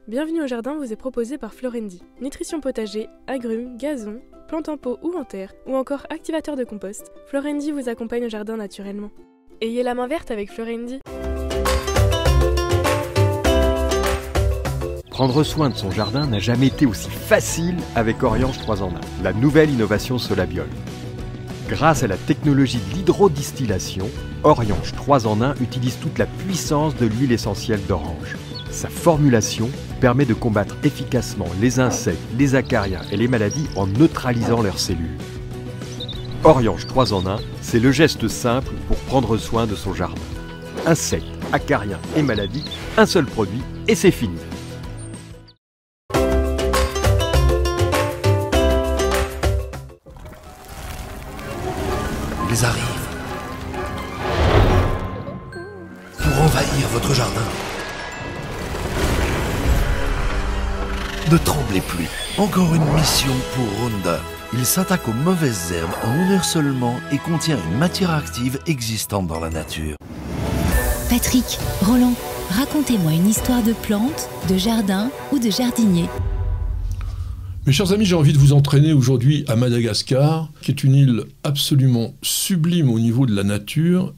Bienvenue au jardin vous est proposé par Florendi. Nutrition potager, agrumes, gazon, plantes en pot ou en terre, ou encore activateur de compost, Florendi vous accompagne au jardin naturellement. Ayez la main verte avec Florendi. Prendre soin de son jardin n'a jamais été aussi facile avec Oriange 3 en 1, la nouvelle innovation Solabiol. Grâce à la technologie de l'hydrodistillation, Oriange 3 en 1 utilise toute la puissance de l'huile essentielle d'orange. Sa formulation permet de combattre efficacement les insectes, les acariens et les maladies en neutralisant leurs cellules. Oriange 3 en 1, c'est le geste simple pour prendre soin de son jardin. Insectes, acariens et maladies, un seul produit et c'est fini. Ils arrivent pour envahir votre jardin. Ne tremblez plus. Encore une mission pour Roundup. Il s'attaque aux mauvaises herbes en 1 heure seulement et contient une matière active existante dans la nature. Patrick, Roland, racontez-moi une histoire de plantes, de jardin ou de jardinier. Mes chers amis, j'ai envie de vous entraîner aujourd'hui à Madagascar, qui est une île absolument sublime au niveau de la nature,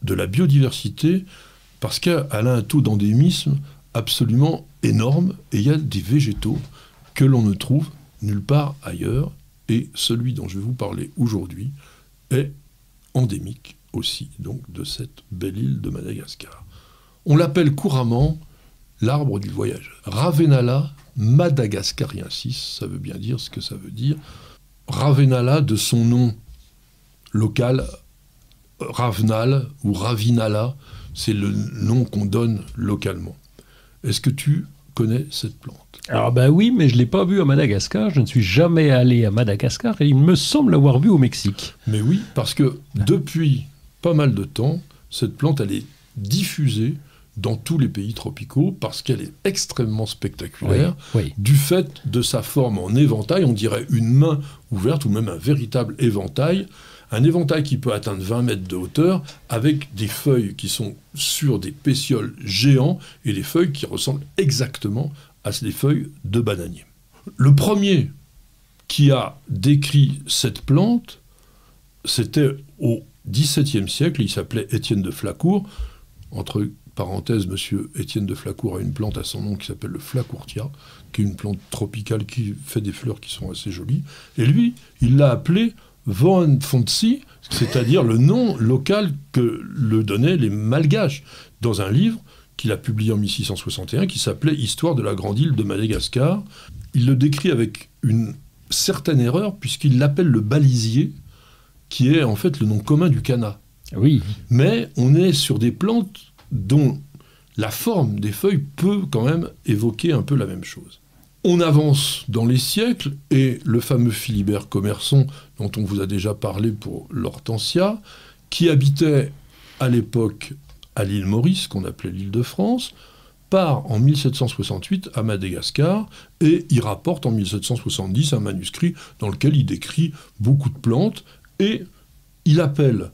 de la biodiversité, parce qu'elle a un taux d'endémisme absolument énorme, et il y a des végétaux que l'on ne trouve nulle part ailleurs, et celui dont je vais vous parler aujourd'hui est endémique aussi, donc de cette belle île de Madagascar. On l'appelle couramment l'arbre du voyageur. Ravenala madagascariensis, ça veut bien dire ce que ça veut dire. Ravenala, de son nom local, Ravenal ou Ravinala, c'est le nom qu'on donne localement. Est-ce que tu connais cette plante? Alors oui, mais je ne l'ai pas vue à Madagascar, je ne suis jamais allé à Madagascar et il me semble l'avoir vue au Mexique. Mais oui, parce que depuis pas mal de temps, cette plante, elle est diffusée dans tous les pays tropicaux parce qu'elle est extrêmement spectaculaire du fait de sa forme en éventail, on dirait une main ouverte ou même un véritable éventail, un éventail qui peut atteindre 20 mètres de hauteur avec des feuilles qui sont sur des pétioles géants et des feuilles qui ressemblent exactement à des feuilles de bananier. Le premier qui a décrit cette plante, c'était au XVIIe siècle, il s'appelait Étienne de Flacourt, entre parenthèse, monsieur Étienne de Flacourt a une plante à son nom qui s'appelle le Flacourtia, qui est une plante tropicale qui fait des fleurs qui sont assez jolies. Et lui, il l'a appelé Voanfontsi, c'est-à-dire le nom local que le donnaient les Malgaches, dans un livre qu'il a publié en 1661 qui s'appelait Histoire de la grande île de Madagascar. Il le décrit avec une certaine erreur puisqu'il l'appelle le balisier, qui est en fait le nom commun du canna. Oui. Mais on est sur des plantes dont la forme des feuilles peut quand même évoquer un peu la même chose. On avance dans les siècles et le fameux Philibert Commerson, dont on vous a déjà parlé pour l'hortensia, qui habitait à l'époque à l'île Maurice, qu'on appelait l'île de France, part en 1768 à Madagascar et il rapporte en 1770 un manuscrit dans lequel il décrit beaucoup de plantes et il appelle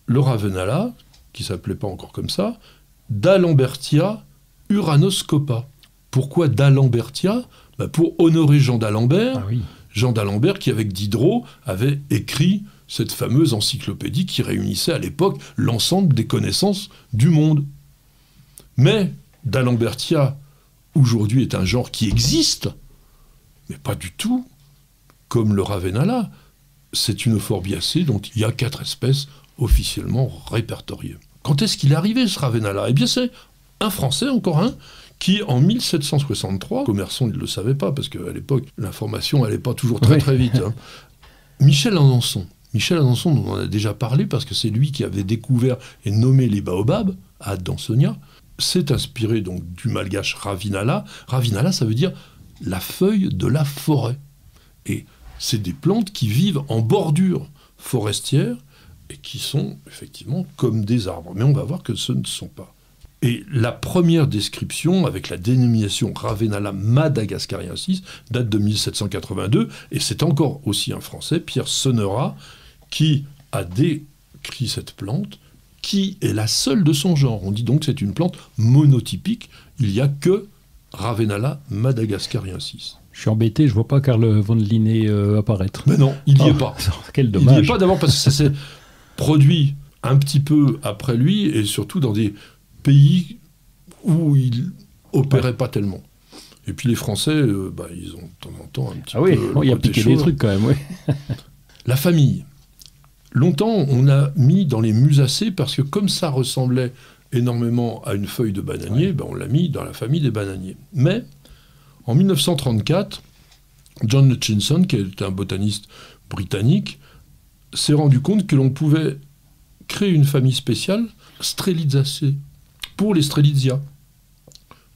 le Ravenala, qui ne s'appelait pas encore comme ça, d'Alembertia uranoscopa. Pourquoi d'Alembertia? Pour honorer Jean d'Alembert, Jean d'Alembert qui, avec Diderot, avait écrit cette fameuse encyclopédie qui réunissait à l'époque l'ensemble des connaissances du monde. Mais d'Alembertia, aujourd'hui, est un genre qui existe, mais pas du tout comme le Ravenala. C'est une Forbiacée dont il y a 4 espèces officiellement répertoriées. Quand est-ce qu'il est arrivé, ce Ravenala? Eh bien, c'est un Français, encore un, qui, en 1763, Commerson, il ne le savait pas, parce qu'à l'époque, l'information n'allait pas toujours très vite. Michel Adanson, dont on a déjà parlé, parce que c'est lui qui avait découvert et nommé les baobabs, à Adansonia, s'est inspiré donc du malgache Ravinala. Ravinala, ça veut dire la feuille de la forêt. Et c'est des plantes qui vivent en bordure forestière et qui sont effectivement comme des arbres. Mais on va voir que ce ne sont pas. Et la première description, avec la dénomination Ravenala madagascariensis, date de 1782, et c'est encore aussi un Français, Pierre Sonnerat, qui a décrit cette plante, qui est la seule de son genre. On dit donc que c'est une plante monotypique, il n'y a que Ravenala madagascariensis. Je suis embêté, je vois pas Carl von Linné apparaître. Mais non, il n'y est pas. Quel Il dommage. n'y est pas d'abord parce que ça s'est produit un petit peu après lui et surtout dans des pays où il opérait pas tellement. Et puis les Français, ils ont de temps en temps un petit Ah oui, peu... il a piqué des trucs quand même, oui. La famille. Longtemps, on a mis dans les musacées parce que comme ça ressemblait énormément à une feuille de bananier, on l'a mis dans la famille des bananiers. Mais en 1934, John Hutchinson, qui est un botaniste britannique, s'est rendu compte que l'on pouvait créer une famille spéciale, Strelitziaceae, pour les Strelitzia.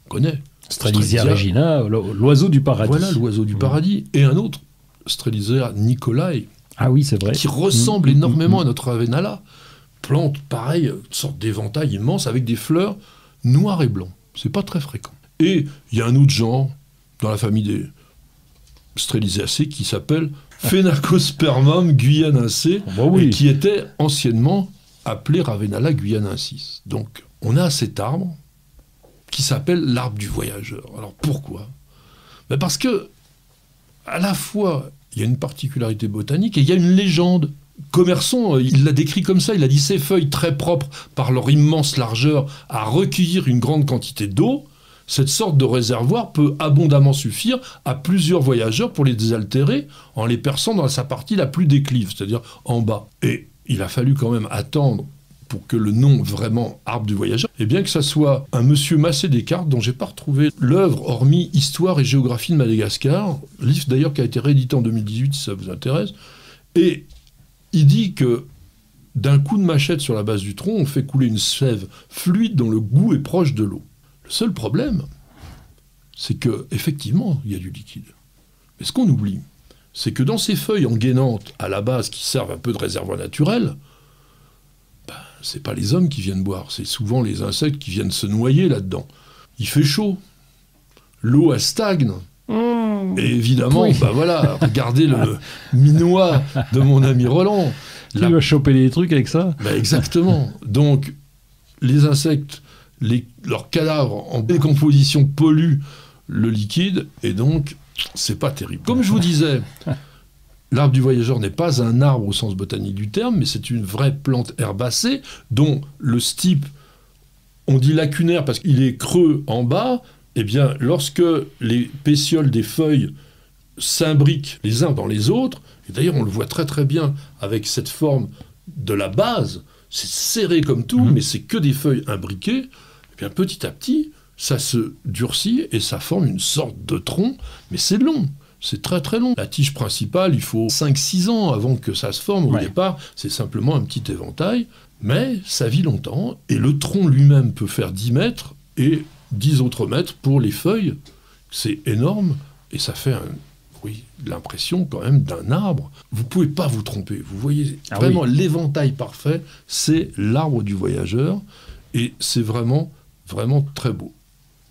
On connaît. Strelitzia regina, l'oiseau du paradis. Voilà, l'oiseau du paradis. Et un autre, Strelitzia nicolai, ah oui, c'est vrai. qui ressemble énormément à notre Ravenala. Plante, pareil, une sorte d'éventail immense avec des fleurs noires et blancs. C'est pas très fréquent. Et il y a un autre genre dans la famille des Strelitziaceae qui s'appelle Phenacospermum guyanensis, et qui était anciennement appelé Ravenala guyanensis. Donc, on a cet arbre qui s'appelle l'arbre du voyageur. Alors, pourquoi ? Parce que, à la fois, il y a une particularité botanique et il y a une légende. Commerson, il l'a décrit comme ça, il a dit « Ces feuilles très propres par leur immense largeur à recueillir une grande quantité d'eau, cette sorte de réservoir peut abondamment suffire à plusieurs voyageurs pour les désaltérer en les perçant dans sa partie la plus déclive, c'est-à-dire en bas. » Et il a fallu quand même attendre pour que le nom vraiment arbre du voyageur, et bien que ça soit un monsieur Massé Descartes dont j'ai pas retrouvé l'œuvre hormis Histoire et géographie de Madagascar, livre d'ailleurs qui a été réédité en 2018 si ça vous intéresse, et il dit que d'un coup de machette sur la base du tronc, on fait couler une sève fluide dont le goût est proche de l'eau. Le seul problème, c'est que effectivement, il y a du liquide. Mais ce qu'on oublie, c'est que dans ces feuilles engainantes à la base qui servent un peu de réservoir naturel, c'est pas les hommes qui viennent boire, c'est souvent les insectes qui viennent se noyer là-dedans. Il fait chaud, l'eau elle stagne. Et évidemment, regardez le minois de mon ami Roland. Il va choper des trucs avec ça. Exactement. Donc, les insectes, leurs cadavres en décomposition polluent le liquide, et donc, c'est pas terrible. Comme je vous disais, l'arbre du voyageur n'est pas un arbre au sens botanique du terme, mais c'est une vraie plante herbacée, dont le stipe, on dit lacunaire parce qu'il est creux en bas. Eh bien, lorsque les pétioles des feuilles s'imbriquent les uns dans les autres, et d'ailleurs on le voit très très bien avec cette forme de la base, c'est serré comme tout, mais c'est que des feuilles imbriquées, eh bien petit à petit, ça se durcit et ça forme une sorte de tronc, mais c'est long, c'est très très long. La tige principale, il faut 5-6 ans avant que ça se forme. Au départ, c'est simplement un petit éventail, mais ça vit longtemps, et le tronc lui-même peut faire 10 mètres, et 10 autres mètres pour les feuilles. C'est énorme, et ça fait l'impression quand même d'un arbre. Vous ne pouvez pas vous tromper. Vous voyez vraiment l'éventail parfait, c'est l'arbre du voyageur, et c'est vraiment, vraiment très beau.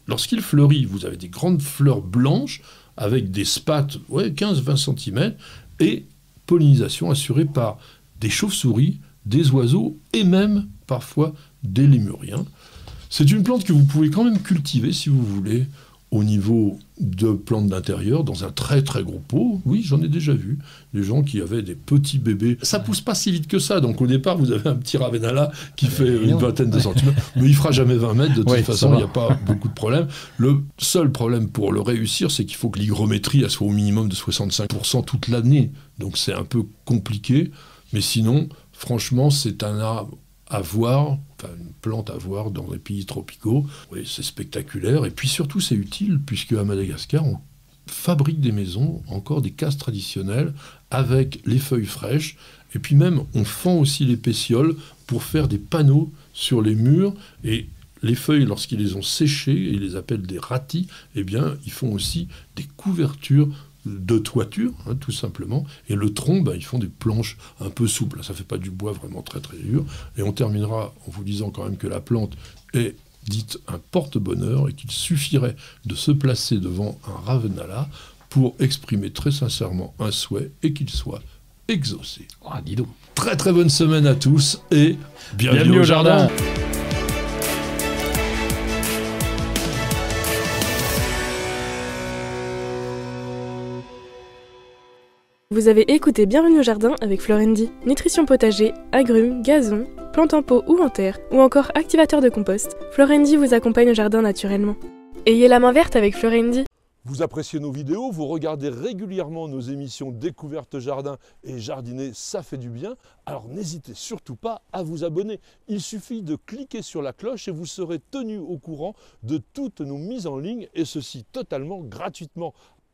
Lorsqu'il fleurit, vous avez des grandes fleurs blanches avec des spates 15-20 cm, et pollinisation assurée par des chauves-souris, des oiseaux, et même parfois des lémuriens. C'est une plante que vous pouvez quand même cultiver, si vous voulez, au niveau de plantes d'intérieur, dans un très très gros pot. Oui, j'en ai déjà vu. Des gens qui avaient des petits bébés. Ça pousse pas si vite que ça. Donc au départ, vous avez un petit Ravenala qui fait une vingtaine de centimètres. Mais il fera jamais 20 mètres. De toute façon, il n'y a pas beaucoup de problème. Le seul problème pour le réussir, c'est qu'il faut que l'hygrométrie soit au minimum de 65% toute l'année. Donc c'est un peu compliqué. Mais sinon, franchement, c'est un arbre à voir, une plante à voir dans les pays tropicaux. Oui, c'est spectaculaire. Et puis surtout, c'est utile, puisque à Madagascar, on fabrique des maisons, encore des cases traditionnelles, avec les feuilles fraîches. Et puis même, on fend aussi les pétioles pour faire des panneaux sur les murs. Et les feuilles, lorsqu'ils les ont séchées, et ils les appellent des ratis, eh bien, ils font aussi des couvertures de toiture, tout simplement, et le tronc, ils font des planches un peu souples, ça fait pas du bois vraiment très très dur, et on terminera en vous disant quand même que la plante est dite un porte-bonheur, et qu'il suffirait de se placer devant un Ravenala pour exprimer très sincèrement un souhait, et qu'il soit exaucé. Dis donc. Très très bonne semaine à tous, et bienvenue au jardin. Vous avez écouté Bienvenue au jardin avec Florendi. Nutrition potager, agrumes, gazon, plantes en pot ou en terre, ou encore activateur de compost, Florendi vous accompagne au jardin naturellement. Ayez la main verte avec Florendi. Vous appréciez nos vidéos, vous regardez régulièrement nos émissions Découverte Jardin et Jardiner, ça fait du bien. Alors n'hésitez surtout pas à vous abonner. Il suffit de cliquer sur la cloche et vous serez tenu au courant de toutes nos mises en ligne, et ceci totalement gratuitement.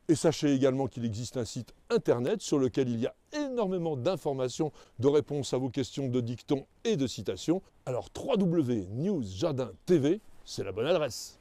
Et sachez également qu'il existe un site internet sur lequel il y a énormément d'informations, de réponses à vos questions, de dictons et de citations. Alors www.newsjardin.tv, c'est la bonne adresse.